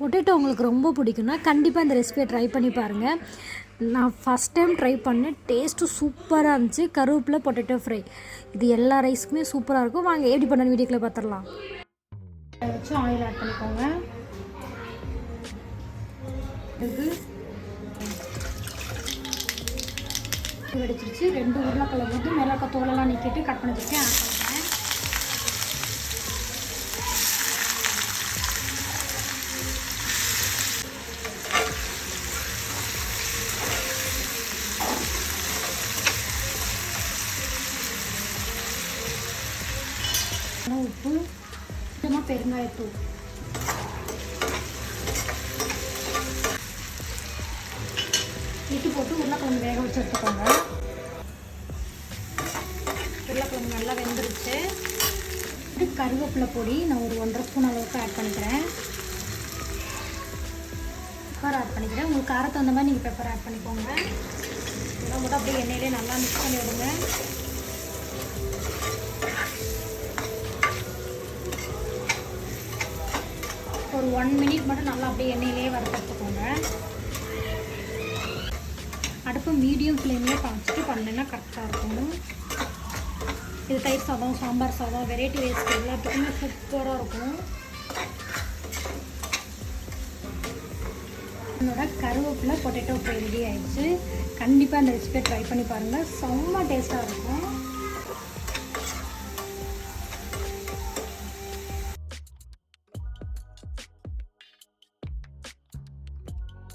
Potato உங்களுக்கு ரொம்ப பிடிக்கும்னா கண்டிப்பாக இந்த ரெசிபியை ட்ரை பண்ணி பாருங்கள். நான் ஃபஸ்ட் டைம் ட்ரை பண்ணேன். டேஸ்ட்டு சூப்பராக இருந்துச்சு. கருவேப்பிலை பொட்டேட்டோ ஃப்ரை இது எல்லா ரைஸ்க்குமே சூப்பராக இருக்கும். வாங்க எப்படி பண்ணு வீடியோக்குள்ளே பார்த்துடலாம். வச்சு ஆயில் ஆட் பண்ணிக்கோங்க. இது வெடிச்சிருச்சு. 2 உருளைக்கிழங்கு வந்து மிளகா தோலெல்லாம் நீக்கிட்டு கட் பண்ணி வச்சுருக்கேன். ஆட் பண்ணிக்கிறேன். உப்பு, கொஞ்சமாக பெருங்காயத்தூள், இட்டு போட்டு உருளைக்கிழங்கு வேக வச்சு எடுத்துக்கோங்க. உருளைக்கிழங்கு நல்லா வெந்துருச்சு. கருவேப்பிலை பொடி நான் ஒரு 1.5 ஸ்பூன் அளவுக்கு ஆட் பண்ணிக்கிறேன். பெப்பர் ஆட் பண்ணிக்கிறேன். உங்களுக்கு காரத்தை அந்த மாதிரி நீங்கள் பெப்பர் ஆட் பண்ணிக்கோங்க. இதெல்லாம் மட்டும் அப்படியே எண்ணெயிலே நல்லா மிக்ஸ் பண்ணி விடுங்க. ஒரு 1 மினிட் மட்டும் நல்லா அப்படியே எண்ணெயிலே வறுத்துக்கோங்க. அடுப்பு மீடியம் ஃப்ளேம்லேயே காமிச்சிட்டு பண்ணினா கரெக்டாக இருக்கும். இது தயிர் சாதம், சாம்பார் சாதம், வெரைட்டி ரைஸ்க்கு எல்லாத்துக்குமே சூப்பராக இருக்கும். என்னோட கருவேப்பிலை பொட்டேட்டோ ஃப்ரை ரெடி ஆயிடுச்சு. கண்டிப்பாக அந்த ரெசிபியை ட்ரை பண்ணி பாருங்கள். செம்ம டேஸ்ட்டாக இருக்கும்.